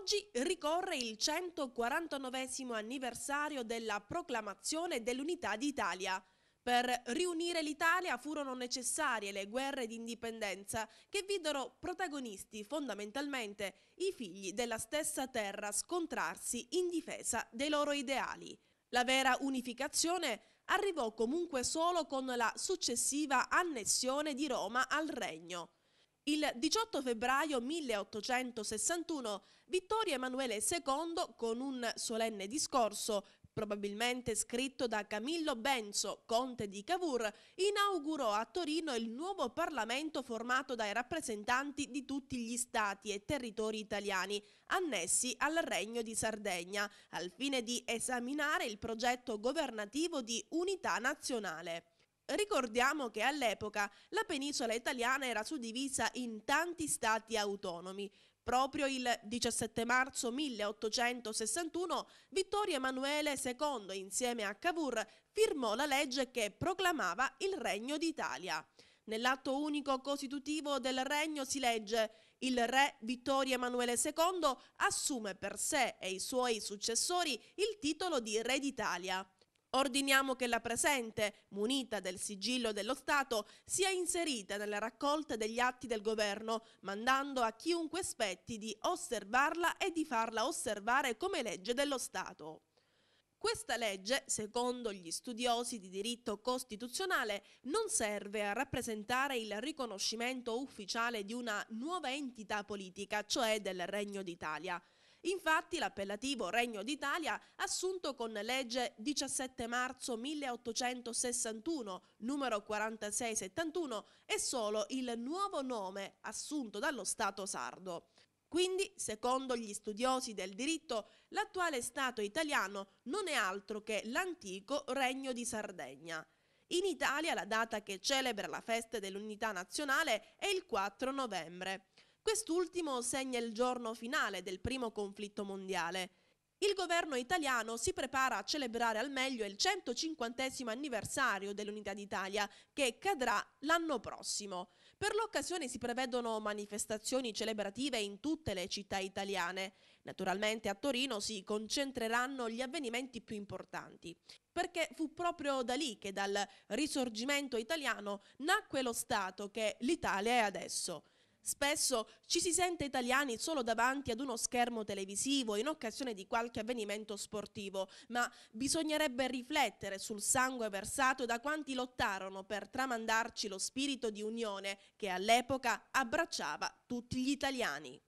Oggi ricorre il 149° anniversario della proclamazione dell'Unità d'Italia. Per riunire l'Italia furono necessarie le guerre d'indipendenza che videro protagonisti fondamentalmente i figli della stessa terra scontrarsi in difesa dei loro ideali. La vera unificazione arrivò comunque solo con la successiva annessione di Roma al Regno. Il 18 febbraio 1861 Vittorio Emanuele II, con un solenne discorso, probabilmente scritto da Camillo Benso, conte di Cavour, inaugurò a Torino il nuovo Parlamento formato dai rappresentanti di tutti gli stati e territori italiani annessi al Regno di Sardegna, al fine di esaminare il progetto governativo di unità nazionale. Ricordiamo che all'epoca la penisola italiana era suddivisa in tanti stati autonomi. Proprio il 17 marzo 1861 Vittorio Emanuele II, insieme a Cavour, firmò la legge che proclamava il Regno d'Italia. Nell'atto unico costitutivo del Regno si legge: il re Vittorio Emanuele II assume per sé e i suoi successori il titolo di Re d'Italia. Ordiniamo che la presente, munita del sigillo dello Stato, sia inserita nella raccolta degli atti del governo, mandando a chiunque spetti di osservarla e di farla osservare come legge dello Stato. Questa legge, secondo gli studiosi di diritto costituzionale, non serve a rappresentare il riconoscimento ufficiale di una nuova entità politica, cioè del Regno d'Italia. Infatti l'appellativo Regno d'Italia, assunto con legge 17 marzo 1861, numero 4671, è solo il nuovo nome assunto dallo Stato sardo. Quindi, secondo gli studiosi del diritto, l'attuale Stato italiano non è altro che l'antico Regno di Sardegna. In Italia la data che celebra la festa dell'unità nazionale è il 4 novembre. Quest'ultimo segna il giorno finale del primo conflitto mondiale. Il governo italiano si prepara a celebrare al meglio il 150° anniversario dell'Unità d'Italia, che cadrà l'anno prossimo. Per l'occasione si prevedono manifestazioni celebrative in tutte le città italiane. Naturalmente a Torino si concentreranno gli avvenimenti più importanti, perché fu proprio da lì che dal Risorgimento italiano nacque lo Stato che l'Italia è adesso. Spesso ci si sente italiani solo davanti ad uno schermo televisivo in occasione di qualche avvenimento sportivo, ma bisognerebbe riflettere sul sangue versato da quanti lottarono per tramandarci lo spirito di unione che all'epoca abbracciava tutti gli italiani.